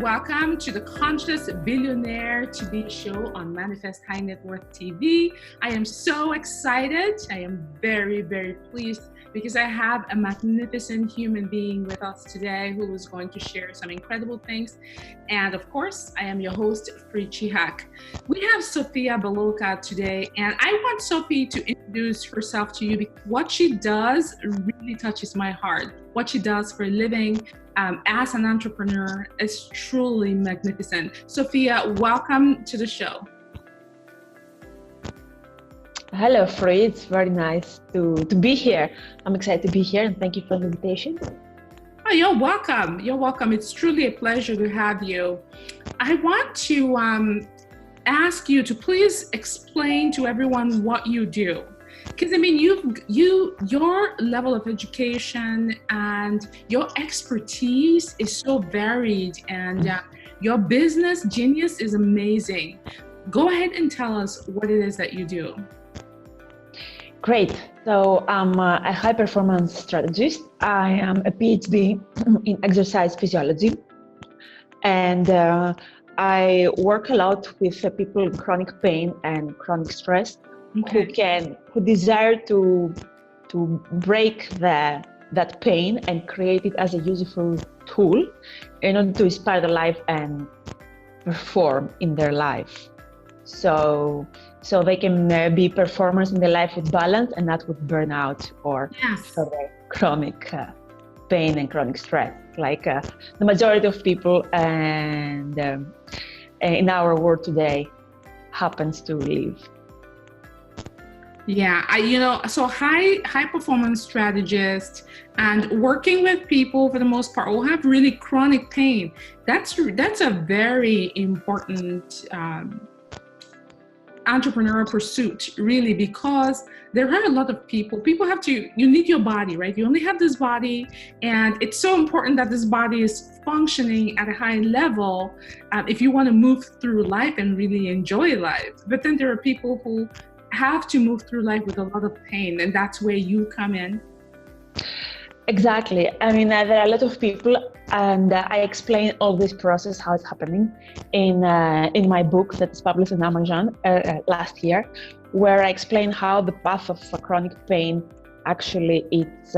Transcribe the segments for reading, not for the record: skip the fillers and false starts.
welcome to the Conscious Billionaire Today show on Manifest High Net Worth TV. I am so excited. I am very, very pleased because I have a magnificent human being with us today who is going to share some incredible things. And of course, I am your host, Fri Chihak. We have Sofia Beloka today, and I want Sophie to introduce herself to you because what she does really touches my heart. What she does for a living as an entrepreneur is truly magnificent. Sofia, welcome to the show. Hello, Fri. It's very nice to be here. I'm excited to be here, and thank you for the invitation. Oh, you're welcome. You're welcome. It's truly a pleasure to have you. I want to ask you to please explain to everyone what you do. Because I mean, your level of education and your expertise is so varied, and your business genius is amazing. Go ahead and tell us what it is that you do. Great. So I'm a high performance strategist. I am a PhD in exercise physiology, and I work a lot with people in chronic pain and chronic stress. Okay. who desire to break that pain and create it as a useful tool in order to inspire their life and perform in their life. So they can be performers in their life with balance and not with burnout or chronic pain and chronic stress, like the majority of people and in our world today happens to live. Yeah, so high performance strategist and working with people for the most part who have really chronic pain. That's a very important entrepreneurial pursuit, really, because there are a lot of people you need your body, right? You only have this body, and it's so important that this body is functioning at a high level if you want to move through life and really enjoy life. But then there are people who have to move through life with a lot of pain, and that's where you come in. Exactly. I mean, there are a lot of people, and I explain all this process, how it's happening, in my book that's published on Amazon last year, where I explain how the path of chronic pain actually it's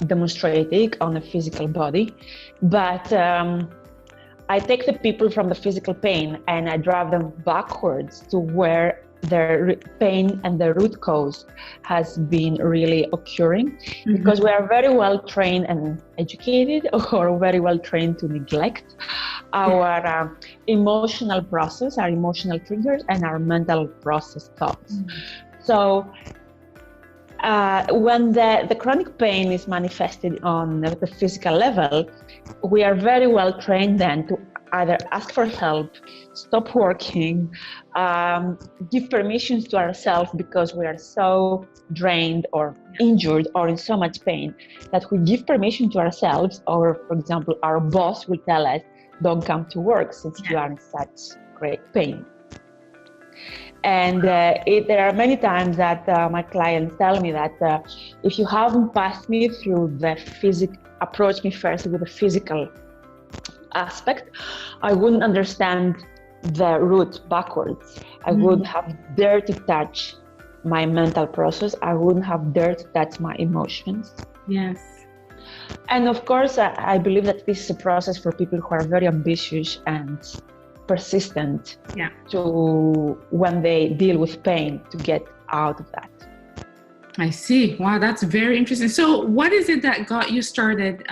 demonstrated on a physical body, but I take the people from the physical pain and I drive them backwards to where their pain and the root cause has been really occurring, because we are very well trained and educated, or very well trained to neglect our emotional process, our emotional triggers, and our mental process thoughts. So when the chronic pain is manifested on the physical level, we are very well trained then to either ask for help, stop working, give permissions to ourselves because we are so drained or injured or in so much pain that we give permission to ourselves, or for example, our boss will tell us, don't come to work since you are in such great pain. And there are many times that my clients tell me that if you haven't passed me through approach me first with the physical aspect, I wouldn't understand the root backwards. I wouldn't have dared to touch my mental process. I wouldn't have dared to touch my emotions. Yes. And of course, I believe that this is a process for people who are very ambitious and persistent to when they deal with pain to get out of that. I see. Wow, that's very interesting. So what is it that got you started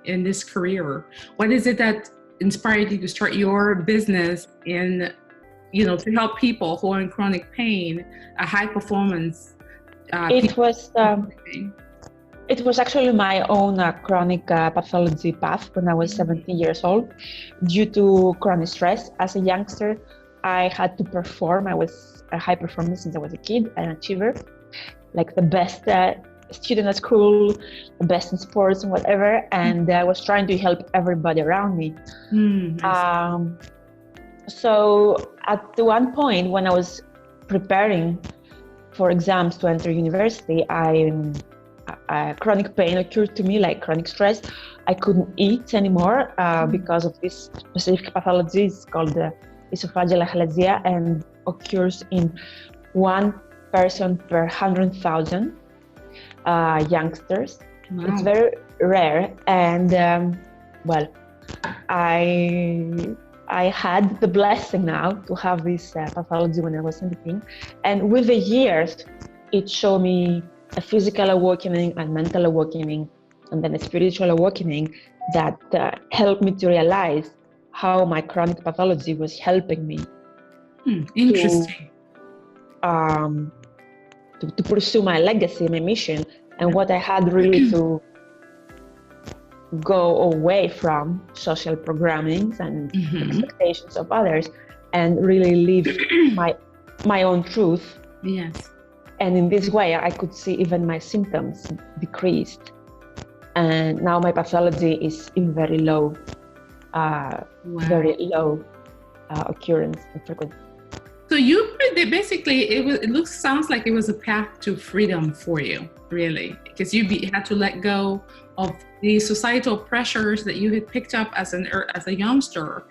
in this career? What is it that inspired you to start your business to help people who are in chronic pain, a high performance? It was actually my own chronic pathology path when I was 17 years old. Due to chronic stress as a youngster, I had to perform. I was a high performer since I was a kid, an achiever, like the best student at school, the best in sports and whatever, and I was trying to help everybody around me. So at one point when I was preparing for exams to enter university, I chronic pain occurred to me, like chronic stress. I couldn't eat anymore because of this specific pathology. It's called esophageal achalasia and occurs in one person per 100,000 youngsters. Wow. It's very rare, and I had the blessing now to have this pathology when I was 17, and with the years, it showed me a physical awakening and mental awakening, and then a spiritual awakening that helped me to realize how my chronic pathology was helping me. Interesting. To pursue my legacy, my mission, and what I had really to go away from social programmings and expectations of others, and really live my own truth. Yes. And in this way, I could see even my symptoms decreased. And now my pathology is in very low occurrence and frequency. So sounds like it was a path to freedom for you, really, because you had to let go of the societal pressures that you had picked up as a youngster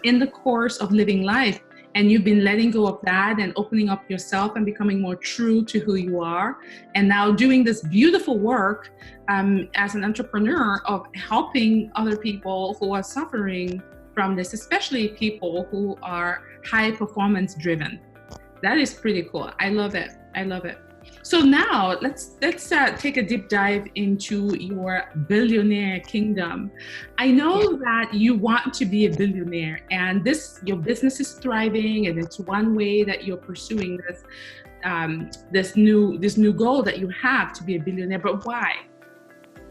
in the course of living life. And you've been letting go of that and opening up yourself and becoming more true to who you are. And now doing this beautiful work as an entrepreneur of helping other people who are suffering from this, especially people who are high performance driven. That is pretty cool. I love it. So now let's take a deep dive into your billionaire kingdom. I know that you want to be a billionaire, and your business is thriving, and it's one way that you're pursuing this new goal that you have to be a billionaire. But why?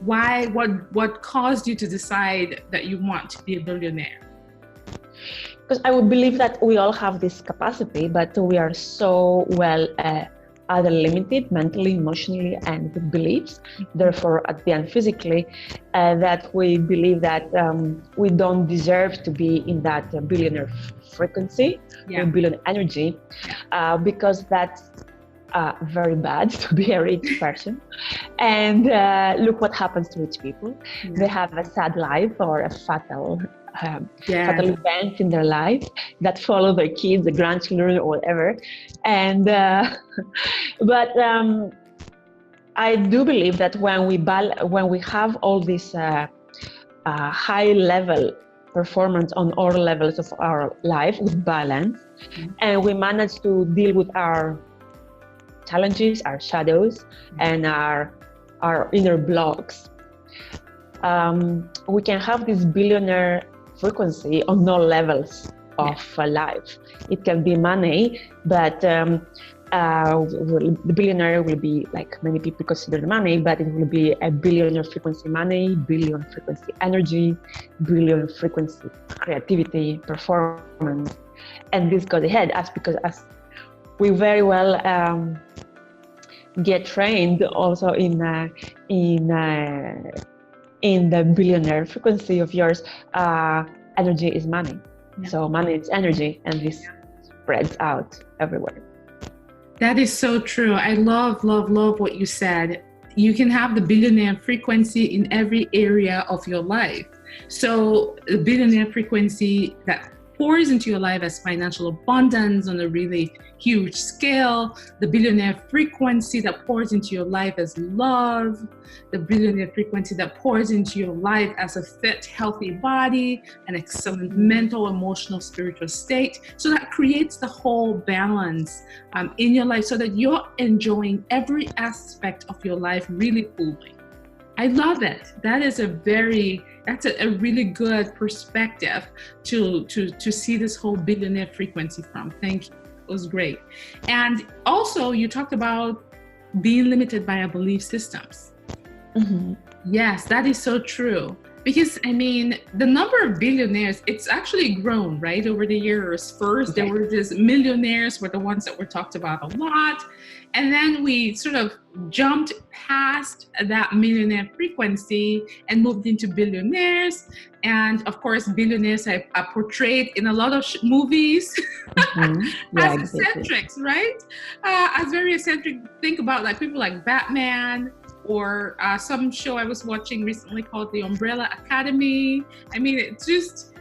What caused you to decide that you want to be a billionaire? Because I would believe that we all have this capacity, but we are so either limited mentally, emotionally, and with beliefs, therefore at the end physically, that we believe that we don't deserve to be in that billionaire frequency, or billionaire energy, because that's very bad to be a rich person. And look what happens to rich people. They have a sad life or a fatal event in their life that follow their kids, the grandchildren, or whatever. And but I do believe that when we have all this high level performance on all levels of our life with balance, and we manage to deal with our challenges, our shadows, and our inner blocks, we can have this billionaire frequency on all levels of life. It can be money, but the billionaire will be, like many people consider money, but it will be a billionaire frequency money, billion frequency energy, billion frequency creativity, performance, and this goes ahead because as we very well get trained also in the billionaire frequency of yours, energy is money. So money is energy, and this spreads out everywhere. That is so true. I love what you said. You can have the billionaire frequency in every area of your life. So the billionaire frequency that pours into your life as financial abundance on a really huge scale, the billionaire frequency that pours into your life as love, the billionaire frequency that pours into your life as a fit, healthy body, an excellent mental, emotional, spiritual state. So that creates the whole balance in your life so that you're enjoying every aspect of your life really fully. I love it. That's a really good perspective to see this whole billionaire frequency from. Thank you. It was great. And also you talked about being limited by our belief systems. Yes, that is so true. Because I mean, the number of billionaires, it's actually grown, right, over the years. First, there were just millionaires were the ones that were talked about a lot. And then we sort of jumped past that millionaire frequency and moved into billionaires. And of course, billionaires are portrayed in a lot of movies as eccentrics, right? As very eccentric. Think about like people like Batman, or some show I was watching recently called The Umbrella Academy. I mean, it's just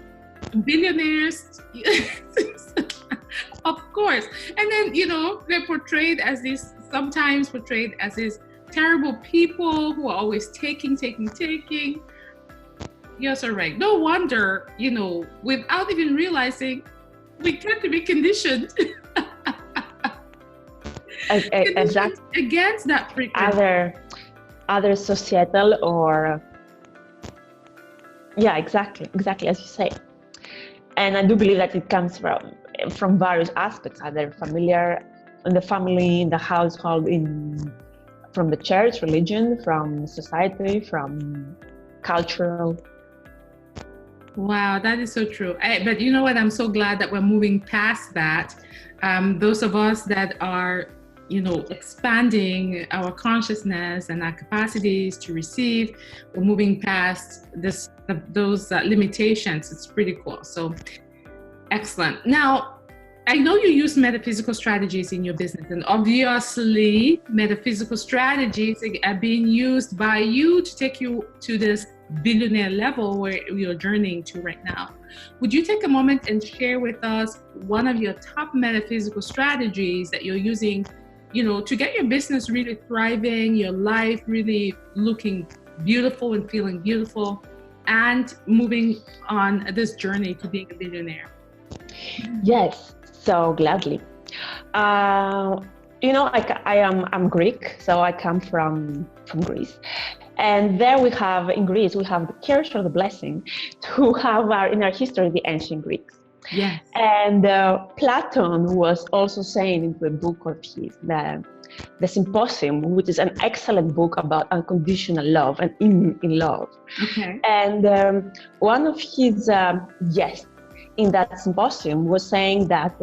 billionaires, of course. And then, you know, they're portrayed as these, sometimes portrayed as these terrible people who are always taking. Yes, are right. No wonder, you know, without even realizing, we tend to be conditioned. Exactly. Against that frequency. Other societal or exactly as you say. And I do believe that it comes from various aspects, either familiar in the family, in the household, from the church, religion, from society, from cultural. Wow, that is so true. But you know what? I'm so glad that we're moving past that. Those of us that are, you know, expanding our consciousness and our capacities to receive, we're moving past those limitations. It's pretty cool. So excellent. Now, I know you use metaphysical strategies in your business, and obviously metaphysical strategies are being used by you to take you to this billionaire level where you're journeying to right now. Would you take a moment and share with us one of your top metaphysical strategies that you're using, you know, to get your business really thriving, your life really looking beautiful and feeling beautiful, and moving on this journey to being a billionaire? Yes, so gladly. You know, I'm Greek, so I come from Greece. And there in Greece, we have the curse or the blessing to have in our history, the ancient Greeks. Yes. And Platon was also saying in the book of his, the Symposium, which is an excellent book about unconditional love and in love. Okay. And one of his guests in that symposium was saying that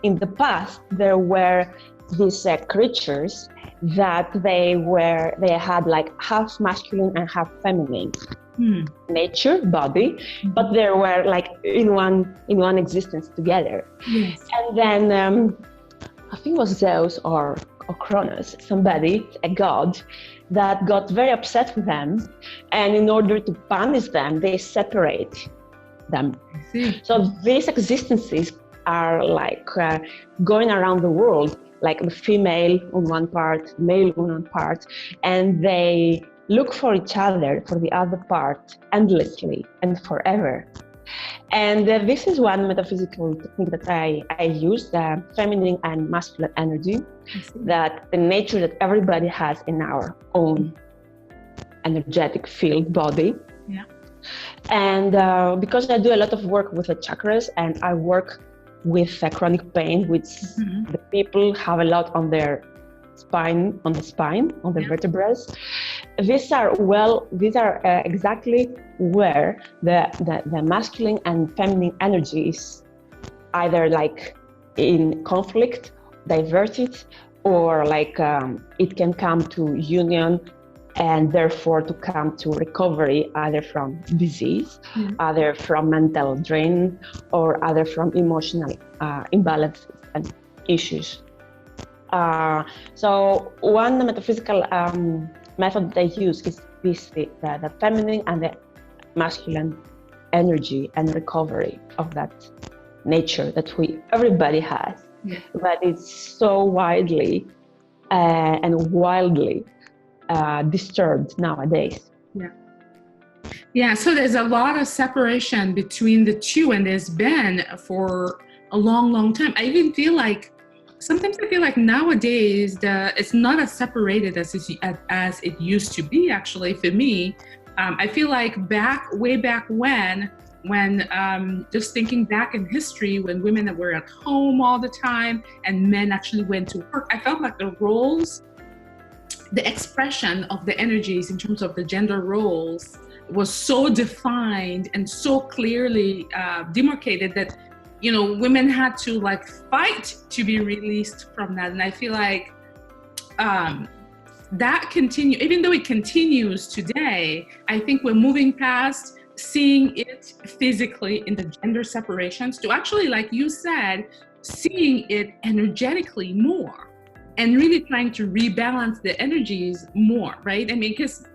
in the past there were these creatures that they had like half masculine and half feminine nature, body, but they were like in one existence together. Yes. And then I think it was Zeus or Cronus, somebody, a god, that got very upset with them, and in order to punish them, they separate them. So these existences are like going around the world, like the female on one part, male on one part, and they look for each other, for the other part, endlessly and forever. And this is one metaphysical technique that I use, the feminine and masculine energy, that the nature that everybody has in our own energetic field body. Yeah. And because I do a lot of work with the chakras, and I work with chronic pain, which the people have a lot on their spine, on the vertebrae. These are exactly where the masculine and feminine energy is either like in conflict, diverted, or like it can come to union, and therefore to come to recovery, either from disease, either from mental drain, or either from emotional imbalances and issues. So one metaphysical method that I use is the feminine and the masculine energy and recovery of that nature that everybody has, but it's so widely and wildly disturbed nowadays. Yeah, so there's a lot of separation between the two, and there's been for a long time. Sometimes I feel like nowadays it's not as separated as it used to be. Actually, for me, I feel like way back when just thinking back in history, when women were at home all the time and men actually went to work, I felt like the roles, the expression of the energies in terms of the gender roles was so defined and so clearly demarcated that, you know, women had to like fight to be released from that. And I feel like that even though it continues today, I think we're moving past seeing it physically in the gender separations to actually, like you said, seeing it energetically more. and really trying to rebalance the energies more, right? I mean, because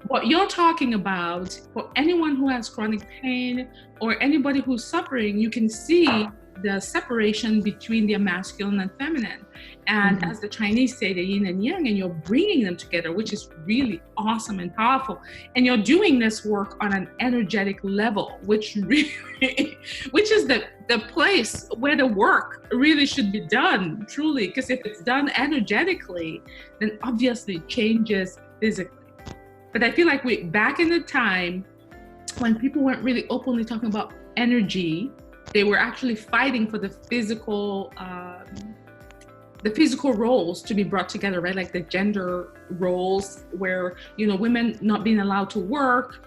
what you're talking about, for anyone who has chronic pain or anybody who's suffering, you can see the separation between the masculine and feminine. And as the Chinese say, the yin and yang, and you're bringing them together, which is really awesome and powerful. And you're doing this work on an energetic level, which really, which is the place where the work really should be done, truly. Because if it's done energetically, then obviously it changes physically. But I feel like back in the time when people weren't really openly talking about energy, they were actually fighting for the physical roles to be brought together, right? Like the gender roles, where, you know, women not being allowed to work,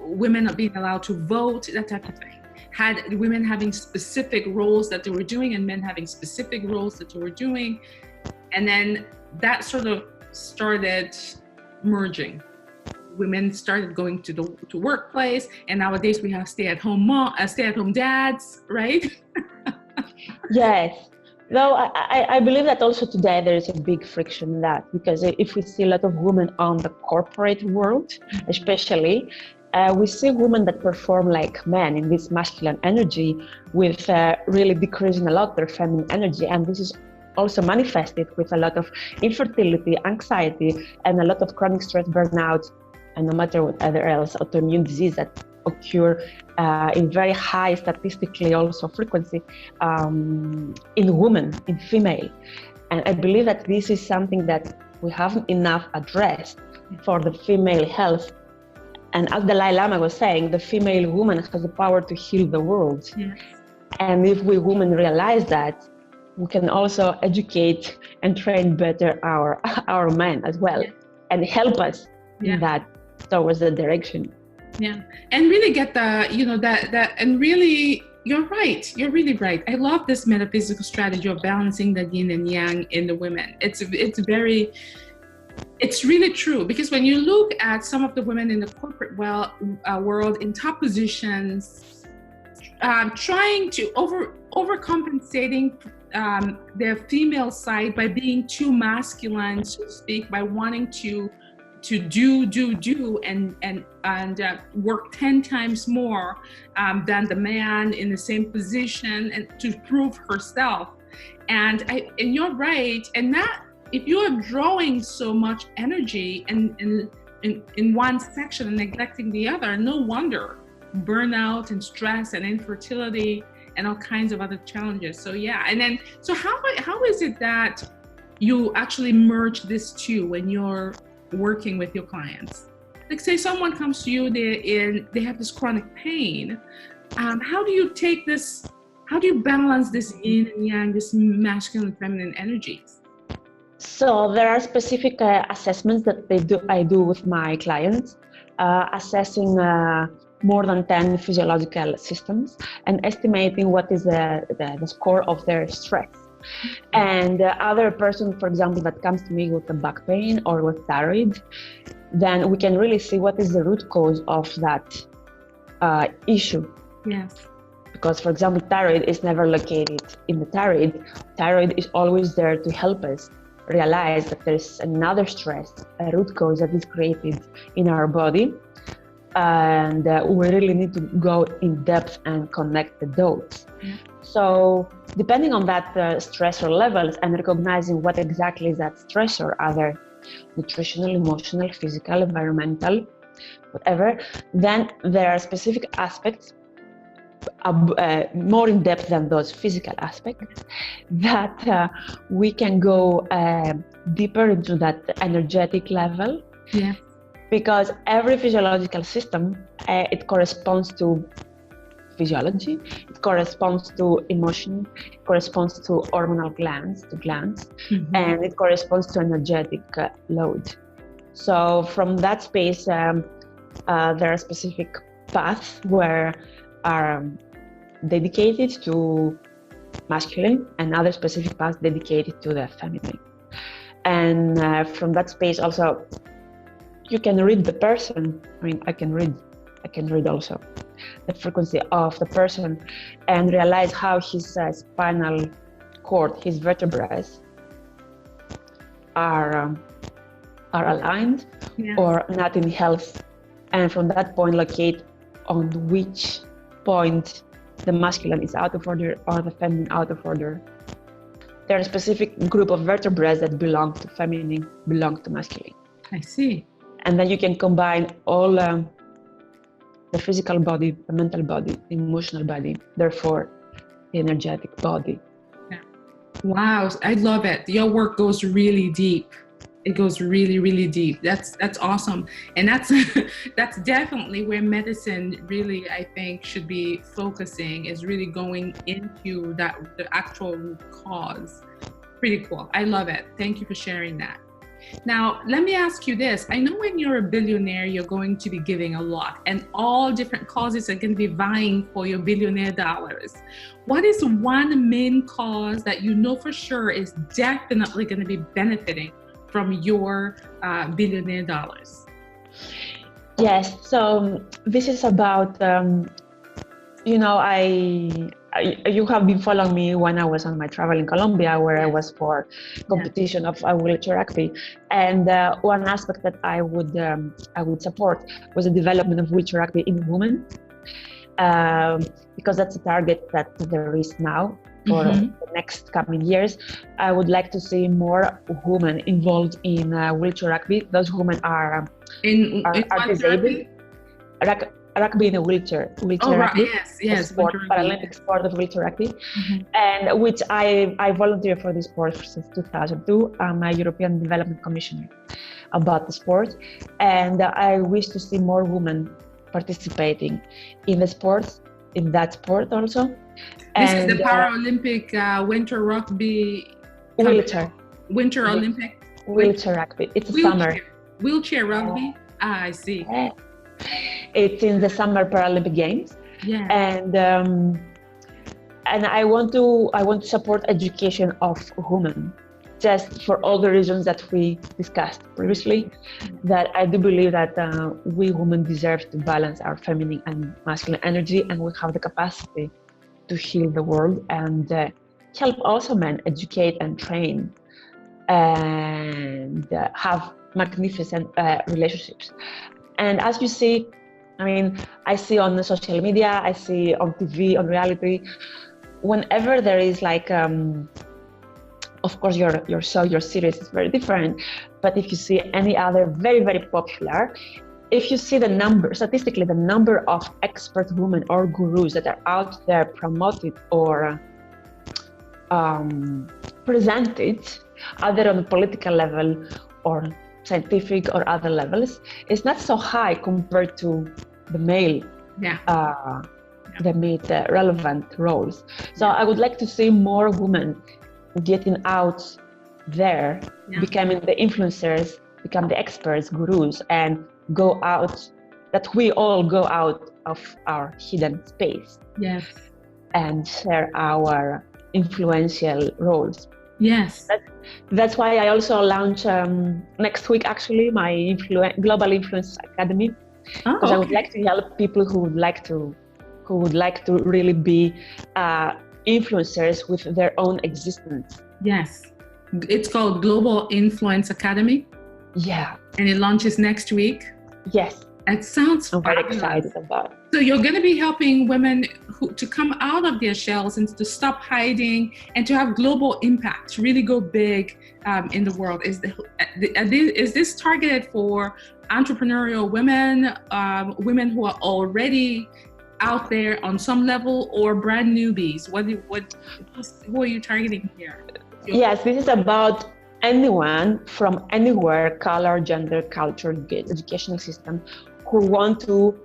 women not being allowed to vote, that type of thing. Had women having specific roles that they were doing and men having specific roles that they were doing. And then that sort of started merging. Women started going to workplace, and nowadays we have stay-at-home dads, right? Yes. Though I believe that also today there is a big friction in that, because if we see a lot of women on the corporate world, especially, we see women that perform like men in this masculine energy with really decreasing a lot their feminine energy. And this is also manifested with a lot of infertility, anxiety, and a lot of chronic stress, burnout, and no matter what other else, autoimmune disease that occur in very high statistically also frequency in women, in female. And I believe that this is something that we haven't enough addressed for the female health. And as Dalai Lama was saying, the female woman has the power to heal the world. Yes. And if we women realize that, we can also educate and train better our men as well, and help us in that towards the direction. Yeah, and really get the, you know, that and really, you're really right. I love this metaphysical strategy of balancing the yin and yang in the women. It's really true, because when you look at some of the women in the corporate world in top positions, trying to overcompensating their female side by being too masculine, so to speak, by wanting to do and work 10 times more than the man in the same position, and to prove herself. And you're right. And that, if you are drawing so much energy in one section and neglecting the other, no wonder burnout and stress and infertility and all kinds of other challenges. So so how is it that you actually merge this two when you're working with your clients? Like, say someone comes to you, they have this chronic pain. How do you balance this yin and yang, this masculine and feminine energies? So there are specific assessments that I do with my clients, assessing more than 10 physiological systems and estimating what is the score of their stress. And the other person, for example, that comes to me with a back pain or with thyroid, then we can really see what is the root cause of that issue. Yes. Because, for example, thyroid is never located in the thyroid. Thyroid is always there to help us realize that there's another stress, a root cause that is created in our body. And we really need to go in depth and connect the dots. Mm-hmm. So depending on that stressor levels and recognizing what exactly is that stressor, either nutritional, emotional, physical, environmental, whatever, then there are specific aspects more in depth than those physical aspects that we can go deeper into that energetic level. Yeah. Because every physiological system, it corresponds to physiology, it corresponds to emotion, it corresponds to hormonal glands, mm-hmm. and it corresponds to energetic load. So from that space, there are specific paths where are dedicated to masculine and other specific paths dedicated to the feminine. And from that space also, you can read the person. I mean, I can read also the frequency of the person and realize how his spinal cord, his vertebrae are aligned or not in health, and from that point locate on which point the masculine is out of order or the feminine out of order. There are a specific group of vertebrae that belong to feminine, belong to masculine. I see. And then you can combine all the physical body, the mental body, the emotional body, therefore the energetic body. Yeah. Wow, I love it. Your work goes really deep. It goes really, really deep. That's awesome. And that's that's definitely where medicine really, I think, should be focusing, is really going into the actual root cause. Pretty cool. I love it. Thank you for sharing that. Now, let me ask you this. I know when you're a billionaire, you're going to be giving a lot, and all different causes are going to be vying for your billionaire dollars. What is one main cause that you know for sure is definitely going to be benefiting from your billionaire dollars? Yes, so this is about, you have been following me when I was on my travel in Colombia, where I was for competition of wheelchair rugby, and one aspect that I would support was the development of wheelchair rugby in women, because that's a target that there is now for the next coming years. I would like to see more women involved in wheelchair rugby. Those women are disabled. Rugby in a wheelchair rugby. Yes, sport, Paralympic sport of wheelchair rugby, and which I volunteer for this sport since 2002. I'm a European Development Commissioner about the sport, and I wish to see more women participating in the sports, in that sport also. This is the Paralympic winter rugby. Winter Olympic. Wheelchair rugby. It's summer. Wheelchair rugby. I see. It's in the Summer Paralympic Games. Yeah. And I want to support education of women, just for all the reasons that we discussed previously. That I do believe that we women deserve to balance our feminine and masculine energy, and we have the capacity to heal the world and help also men educate and train and have magnificent relationships. And as you see, I see on the social media, I see on TV, on reality, whenever there is like, of course your show, your series is very different, but if you see any other very, very popular, if you see statistically the number of expert women or gurus that are out there promoted or presented, either on a political level or scientific or other levels, is not so high compared to the male, the relevant roles. So I would like to see more women getting out there, becoming the influencers, become the experts, gurus, and go out, that we all go out of our hidden space. Yes. And share our influential roles. Yes. That's why I also launch next week, actually, my Global Influence Academy. Because I would like to help people who would like to really be influencers with their own existence. Yes. It's called Global Influence Academy. Yeah. And it launches next week. Yes. It sounds I'm very excited about it. So you're going to be helping women to come out of their shells and to stop hiding and to have global impact, to really go big in the world. Is this targeted for entrepreneurial women, women who are already out there on some level, or brand newbies? Who are you targeting here? Yes, this is about anyone from anywhere, color, gender, culture, educational system, who want to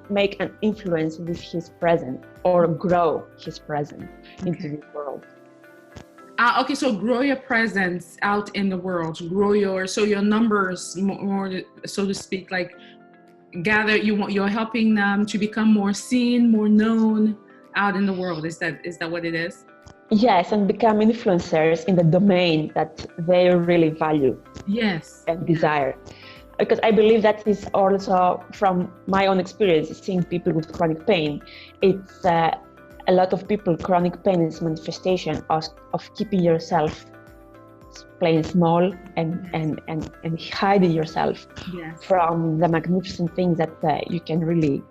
make an influence with his presence or grow his presence into the world. Okay, so grow your presence out in the world, grow your numbers more, so to speak, like gather. You're helping them to become more seen, more known out in the world. Is that what it is? Yes, and become influencers in the domain that they really value. Yes. And desire. Because I believe that is also from my own experience, seeing people with chronic pain. It's a lot of people, chronic pain is manifestation of keeping yourself playing small and hiding yourself Yes. from the magnificent things that you can really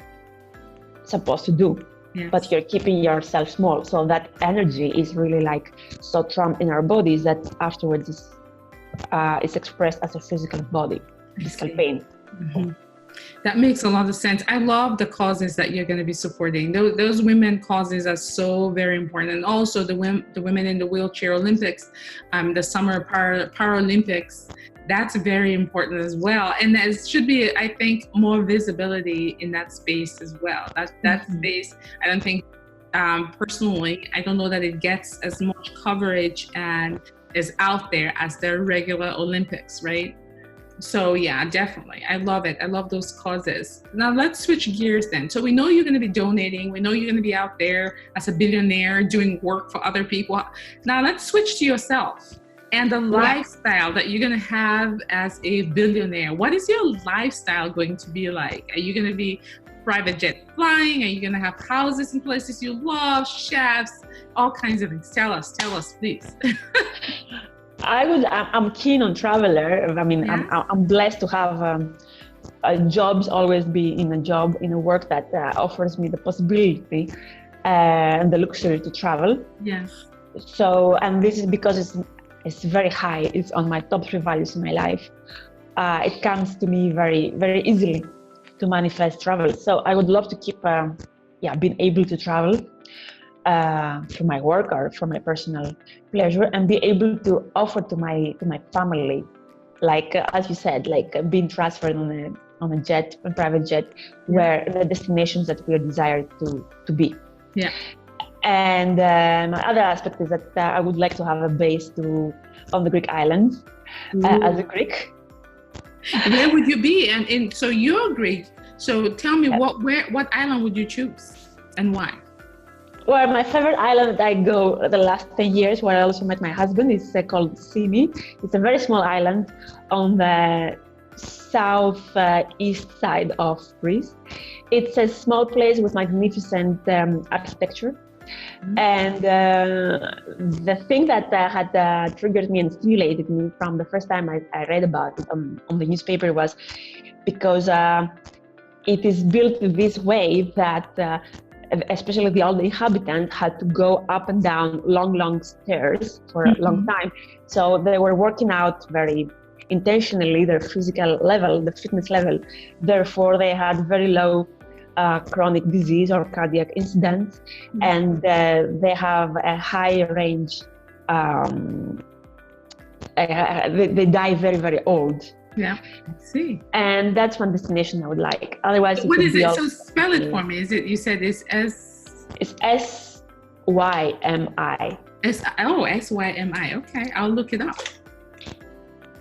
supposed to do. Yes. But you're keeping yourself small. So that energy is really like so trapped in our bodies that afterwards is expressed as a physical body, physical pain. Mm-hmm. That makes a lot of sense. I love the causes that you're going to be supporting. Those women causes are so very important. And also the women in the wheelchair Olympics, the summer Paralympics, that's very important as well. And there should be, I think, more visibility in that space as well. That space, I don't think, personally, I don't know that it gets as much coverage and is out there as the regular Olympics, right? So yeah, definitely. I love it. I love those causes. Now let's switch gears then. So we know you're going to be donating. We know you're going to be out there as a billionaire doing work for other people. Now let's switch to yourself and the lifestyle that you're going to have as a billionaire. What is your lifestyle going to be like? Are you going to be private jet flying? Are you going to have houses in places you love, chefs, all kinds of things? Tell us, please. I'm keen on traveler. I mean, I'm blessed to have jobs, always be in a work that offers me the possibility and the luxury to travel. Yes. So, and this is because it's very high. It's on my top 3 values in my life. It comes to me very, very easily to manifest travel. So I would love to keep, being able to travel for my work or for my personal pleasure, and be able to offer to my family, like as you said, like being transferred on a private jet, where the destinations that we are desired to be. Yeah. And my other aspect is that I would like to have a base on the Greek islands as a Greek. Where would you be? And so you're Greek. So tell me, what island would you choose and why? Well, my favorite island that I go the last 10 years, where I also met my husband, is called Simi. It's a very small island on the southeast side of Greece. It's a small place with magnificent architecture. Mm-hmm. And the thing that had triggered me and stimulated me from the first time I read about it on the newspaper was because it is built this way that especially the old inhabitants had to go up and down long stairs for a long time. So they were working out very intentionally their physical level, the fitness level. Therefore, they had very low chronic disease or cardiac incidents, and they have a high range. They die very, very old. Yeah, I see. And that's one destination I would like. Otherwise, what is it? So spell it for me. Is it? You said it's S. It's SYMI. SYMI. Okay, I'll look it up.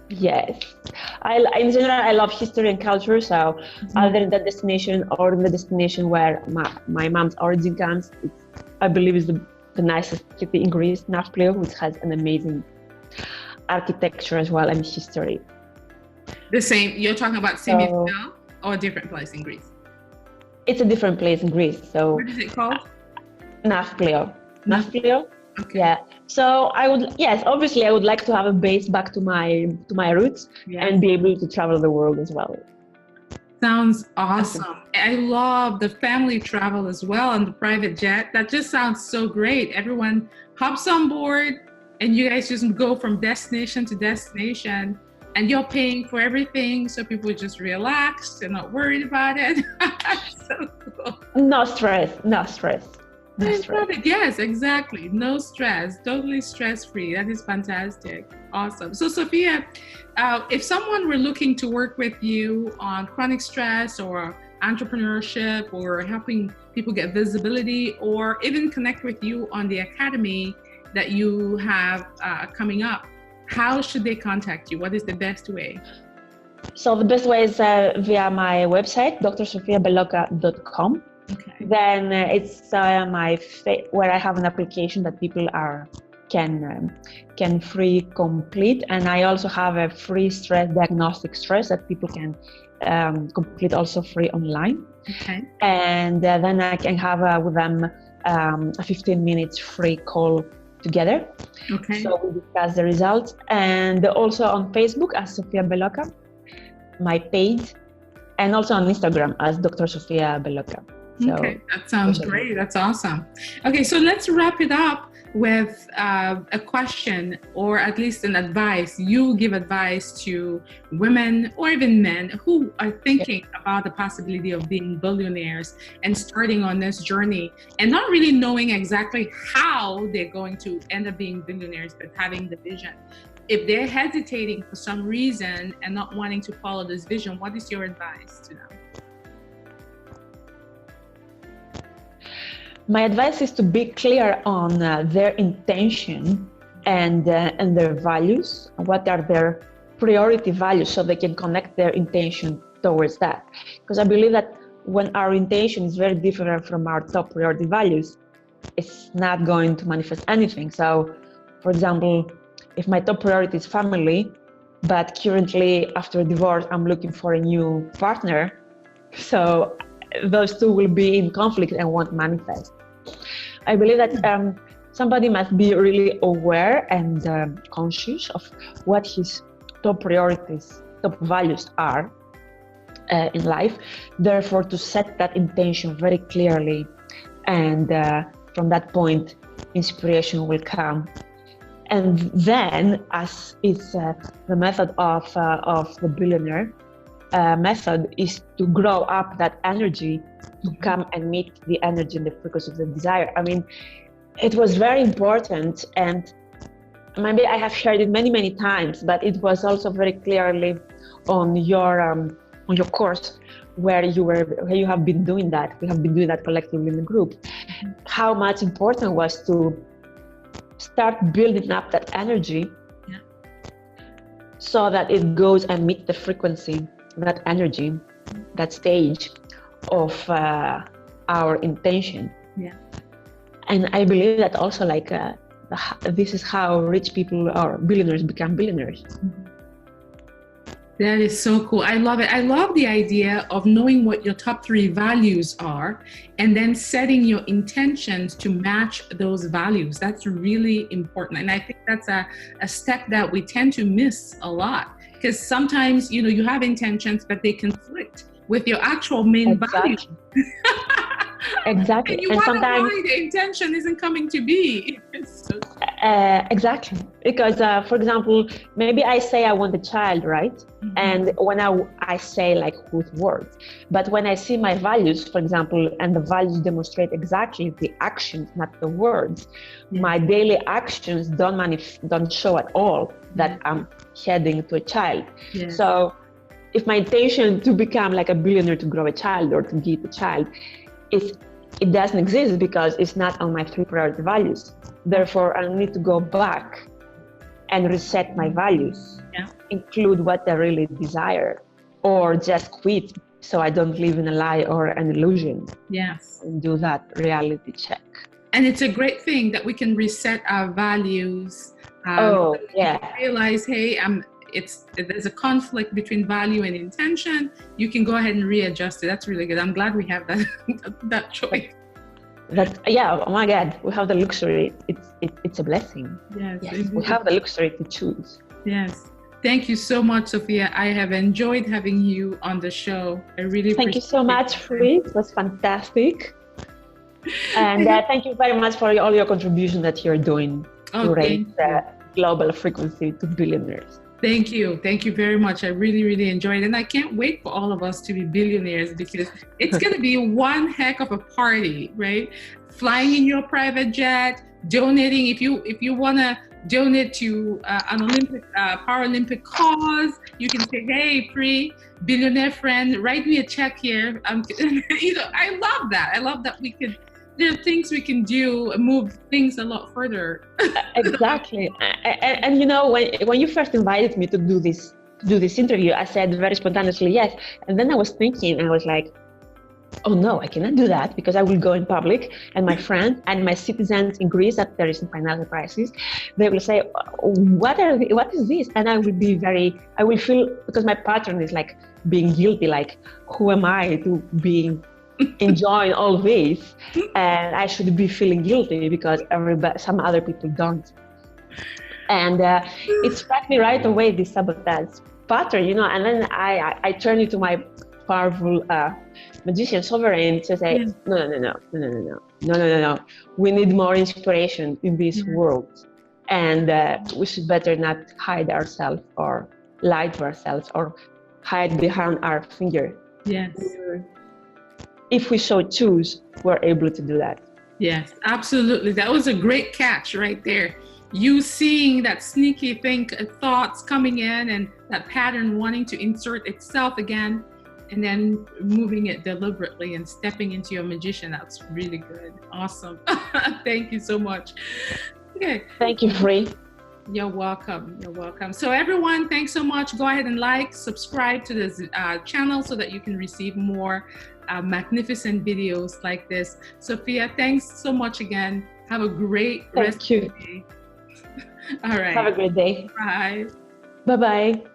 Yes, in general I love history and culture. So other than that destination or the destination where my mom's origin comes, I believe is the nicest city in Greece, Nafplio, which has an amazing architecture as well and history. The same, you're talking about Simi or a different place in Greece? It's a different place in Greece. So what is it called? Nafplio. Nafplio? Okay. Yeah. So obviously I would like to have a base back to my roots and be able to travel the world as well. Sounds awesome. I love the family travel as well and the private jet. That just sounds so great. Everyone hops on board and you guys just go from destination to destination. And you're paying for everything, so people just relax. They're not worried about it. So cool. No stress. Yes, exactly. No stress. Totally stress-free. That is fantastic. Awesome. So, Sofia, if someone were looking to work with you on chronic stress or entrepreneurship or helping people get visibility or even connect with you on the academy that you have coming up, how should they contact you? What is the best way? So the best way is via my website, drsofiabeloka.com. Okay. Then it's where I have an application that people can free complete, and I also have a free stress diagnostic stress that people can complete also free online. Okay. And then I can have with them a 15 minutes free call together. Okay. So we discuss the results, and also on Facebook as Sofia Beloka, my page, and also on Instagram as Dr. Sofia Beloka. So, okay, that sounds great. That's awesome. Okay, so let's wrap it up with a question, or at least an advice. You give advice to women or even men who are thinking about the possibility of being billionaires and starting on this journey and not really knowing exactly how they're going to end up being billionaires, but having the vision. If they're hesitating for some reason and not wanting to follow this vision, what is your advice to them? My advice is to be clear on their intention and their values. What are their priority values, so they can connect their intention towards that. Because I believe that when our intention is very different from our top priority values, it's not going to manifest anything. So, for example, if my top priority is family, but currently after a divorce, I'm looking for a new partner, so those two will be in conflict and won't manifest. I believe that somebody must be really aware and conscious of what his top priorities, top values are in life. Therefore, to set that intention very clearly, and from that point, inspiration will come. And then, as is the method of the billionaire method, is to grow up that energy to come and meet the energy and the frequency of the desire. I mean, it was very important, and maybe I have shared it many times, but it was also very clearly on your course where you have been doing that. We have been doing that collectively in the group. How much important was to start building up that energy, so that it goes and meets the frequency, that energy, that stage of our intention. And I believe that also, like, this is how rich people or billionaires become billionaires. That is so cool. I love it. I love the idea of knowing what your top 3 values are and then setting your intentions to match those values. That's really important. And I think that's a step that we tend to miss a lot, because sometimes, you have intentions, but they conflict with your actual main values. Exactly. And you wonder why the intention isn't coming to be. Exactly. Because, for example, maybe I say I want a child, right? And when I say, like, with words, but when I see my values, for example, and the values demonstrate exactly the actions, not the words, my daily actions don't show at all that I'm heading to a child. So if my intention to become like a billionaire, to grow a child or to get a child, it doesn't exist because it's not on my 3 priority values. Therefore, I need to go back and reset my values, include what I really desire, or just quit so I don't live in a lie or an illusion. And do that reality check. And it's a great thing that we can reset our values. Realize, hey, there's a conflict between value and intention. You can go ahead and readjust it. That's really good. I'm glad we have that choice. Oh my God, we have the luxury. It's a blessing. Yes, we have the luxury to choose. Yes. Thank you so much, Sofia. I have enjoyed having you on the show. I really thank you so much, Fri. It was fantastic. And thank you very much for all your contribution that you're doing to raise the global frequency to billionaires. Thank you. Thank you very much. I really enjoyed it. And I can't wait for all of us to be billionaires, because it's going to be one heck of a party, right? Flying in your private jet, donating. If you want to donate to an Olympic, Paralympic cause, you can say, hey, Fri, billionaire friend, write me a check here. I love that. I love that there are things we can do, move things a lot further. Exactly. And when you first invited me to do this interview, I said very spontaneously yes. And then I was thinking, and I was like, oh no, I cannot do that, because I will go in public, and my friends and my citizens in Greece, that there is a financial crisis, they will say, what is this? And I will feel, because my pattern is like being guilty, like, who am I to being enjoying all this, and I should be feeling guilty because some other people don't. And it struck me right away, this sabotage pattern, and then I turned it to my powerful magician sovereign to say, no. We need more inspiration in this world. And we should better not hide ourselves or lie to ourselves or hide behind our finger. Yes. If we so choose, we're able to do that. Yes, absolutely. That was a great catch right there. You seeing that sneaky thoughts coming in and that pattern wanting to insert itself again, and then moving it deliberately and stepping into your magician. That's really good. Awesome. Thank you so much. Okay. Thank you, Fri. You're welcome. You're welcome. So everyone, thanks so much. Go ahead and subscribe to this channel so that you can receive more magnificent videos like this. Sofia, thanks so much again. Have a great rest of the day. All right. Have a great day. Bye. Bye-bye.